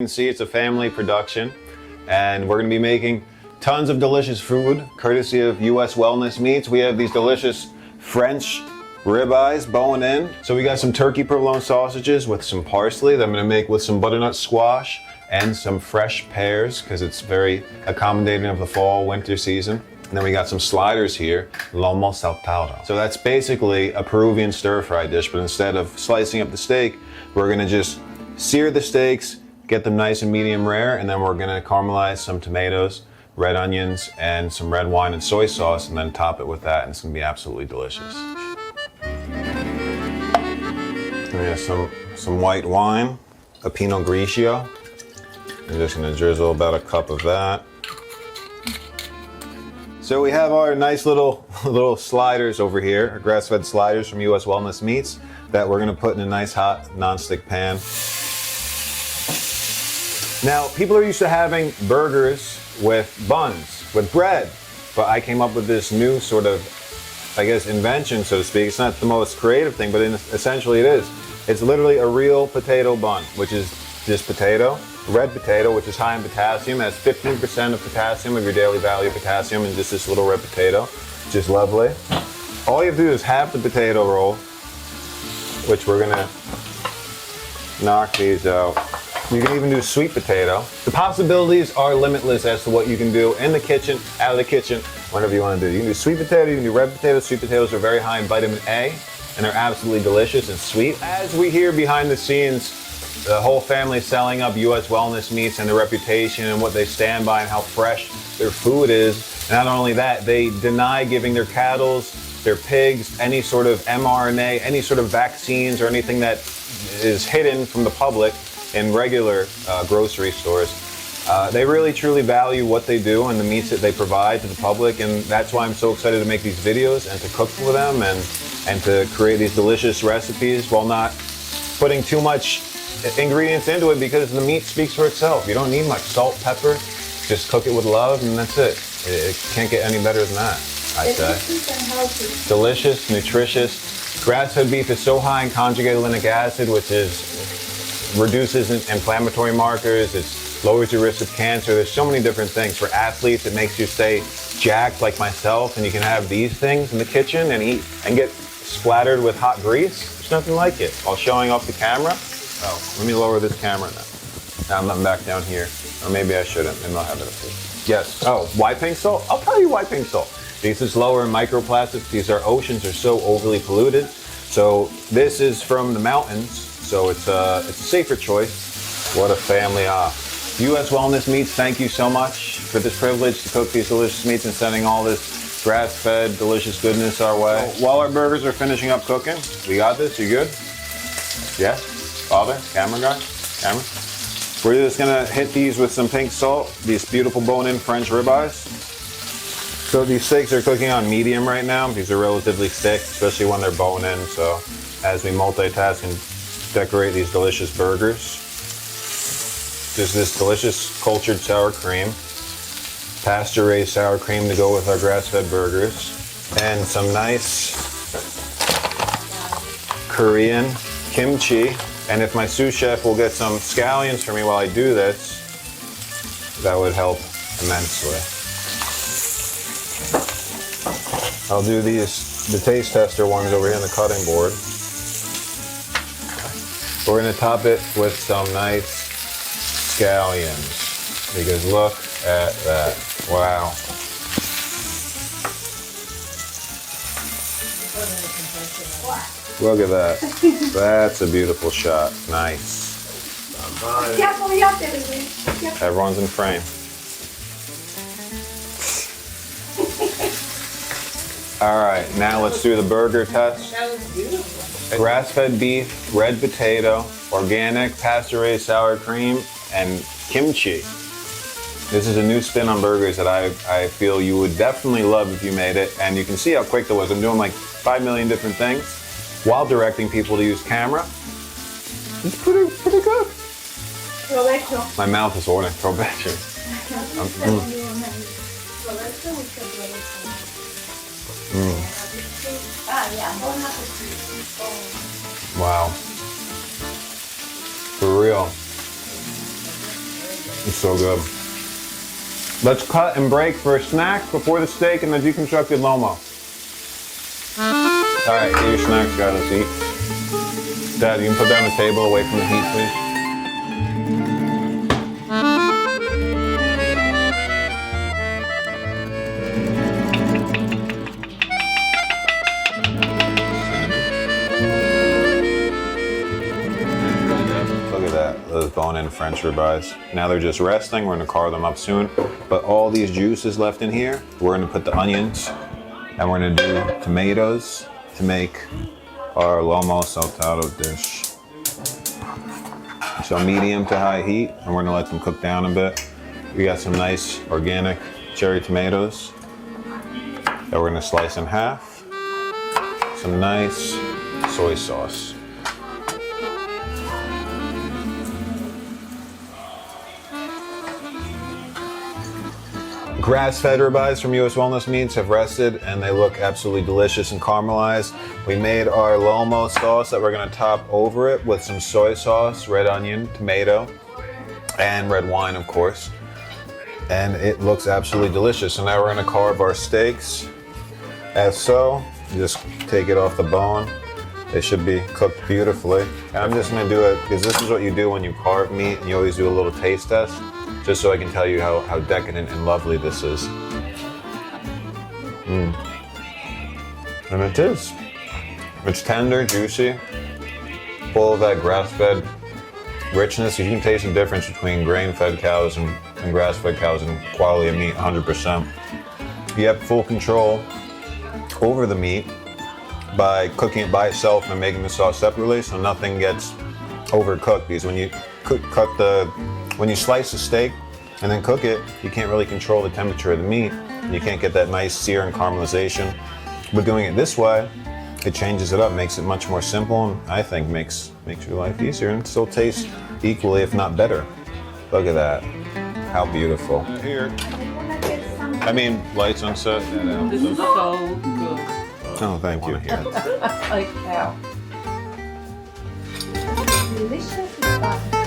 You can see it's a family production, and we're going to be making tons of delicious food courtesy of US Wellness Meats. We have these delicious French ribeyes bone in. So we got some turkey provolone sausages with some parsley that I'm going to make with some butternut squash and some fresh pears because it's very accommodating of the fall winter season. And then we got some sliders here, lomo saltado. So that's basically a Peruvian stir-fry dish, but instead of slicing up the steak, we're going to just sear the steaks, get them nice and medium rare, and then we're gonna caramelize some tomatoes, red onions, and some red wine and soy sauce, and then top it with that, and it's gonna be absolutely delicious. And we have some white wine, a Pinot Grigio. I'm just gonna drizzle about a cup of that. So we have our nice little sliders over here, our grass-fed sliders from US Wellness Meats that we're gonna put in a nice hot non-stick pan. Now, people are used to having burgers with buns, with bread, but I came up with this new sort of, I guess, invention, so to speak. It's not the most creative thing, but essentially it is. It's literally a real potato bun, which is just potato, red potato, which is high in potassium, has 15% of potassium of your daily value of potassium in just this little red potato, which is lovely. All you have to do is half the potato roll, which we're gonna knock these out. You can even do sweet potato. The possibilities are limitless as to what you can do in the kitchen, out of the kitchen, whatever you want to do. You can do sweet potato, you can do red potato. Sweet potatoes are very high in vitamin A, and they're absolutely delicious and sweet. As we hear behind the scenes, the whole family selling up US Wellness Meats and their reputation and what they stand by and how fresh their food is. Not only that, they deny giving their cattle, their pigs, any sort of mRNA, any sort of vaccines or anything that is hidden from the public in regular grocery stores. They really truly value what they do and the meats that they provide to the public, and that's why I'm so excited to make these videos and to cook for them and to create these delicious recipes while not putting too much ingredients into it, because the meat speaks for itself. You don't need much salt, pepper, just cook it with love and that's it. It can't get any better than that, I'd say. Delicious, nutritious. Grass-fed beef is so high in conjugated linoleic acid, which reduces inflammatory markers, it lowers your risk of cancer. There's so many different things. For athletes, it makes you stay jacked like myself, and you can have these things in the kitchen and eat and get splattered with hot grease. There's nothing like it. While showing off the camera. Oh, let me lower this camera now. Now I'm back down here. Or maybe I shouldn't, maybe I'll have it up here. Yes. Oh, why pink salt? I'll tell you why pink salt. Because it's lower in microplastics, because our oceans are so overly polluted. So this is from the mountains, so it's a safer choice. What a family off. US Wellness Meats, thank you so much for this privilege to cook these delicious meats and sending all this grass-fed delicious goodness our way. While our burgers are finishing up cooking, we got this, you good? Yes? Father? Camera guy? Camera? We're just gonna hit these with some pink salt, these beautiful bone-in French ribeyes. So these steaks are cooking on medium right now. These are relatively thick, especially when they're bone-in, so as we multitask and decorate these delicious burgers. There's this delicious cultured sour cream, pasture-raised sour cream to go with our grass-fed burgers, and some nice Korean kimchi. And if my sous chef will get some scallions for me while I do this, that would help immensely. I'll do the taste tester ones over here on the cutting board. We're gonna top it with some nice scallions, because look at that. Wow. Look at that. That's a beautiful shot. Nice. Everyone's in frame. All right, now let's do the burger test. That was beautiful. Grass-fed beef, red potato, organic, pasture-raised sour cream, and kimchi. This is a new spin on burgers that I feel you would definitely love if you made it. And you can see how quick that was. I'm doing like 5 million different things while directing people to use camera. It's pretty good. Provecho. My mouth is ordering. Provecho. Wow. For real. It's so good. Let's cut and break for a snack before the steak and the deconstructed lomo. All right, get your snacks, guys. Let's eat. Dad, you can put that on the table away from the heat, please. Look at that, those bone-in French ribeyes. Now they're just resting. We're gonna carve them up soon. But all these juices left in here, we're gonna put the onions and we're gonna do tomatoes to make our lomo saltado dish. So medium to high heat, and we're gonna let them cook down a bit. We got some nice organic cherry tomatoes that we're gonna slice in half. Some nice soy sauce. Grass-fed ribeyes from US Wellness Meats have rested and they look absolutely delicious and caramelized. We made our lomo sauce that we're gonna top over it with some soy sauce, red onion, tomato, and red wine, of course. And it looks absolutely delicious. So now we're gonna carve our steaks as so. You just take it off the bone. They should be cooked beautifully. And I'm just gonna do it because this is what you do when you carve meat and you always do a little taste test, just so I can tell you how decadent and lovely this is. And it is. It's tender, juicy, full of that grass-fed richness. You can taste the difference between grain-fed cows and grass-fed cows in quality of meat, 100%. You have full control over the meat by cooking it by itself and making the sauce separately, so nothing gets overcooked. Because when you when you slice the steak and then cook it, you can't really control the temperature of the meat. You can't get that nice sear and caramelization. But doing it this way, it changes it up, makes it much more simple, and I think makes your life easier and still tastes equally, if not better. Look at that. How beautiful. Here. I mean, lights on set. This is so good. Oh, thank you. Like how? Delicious.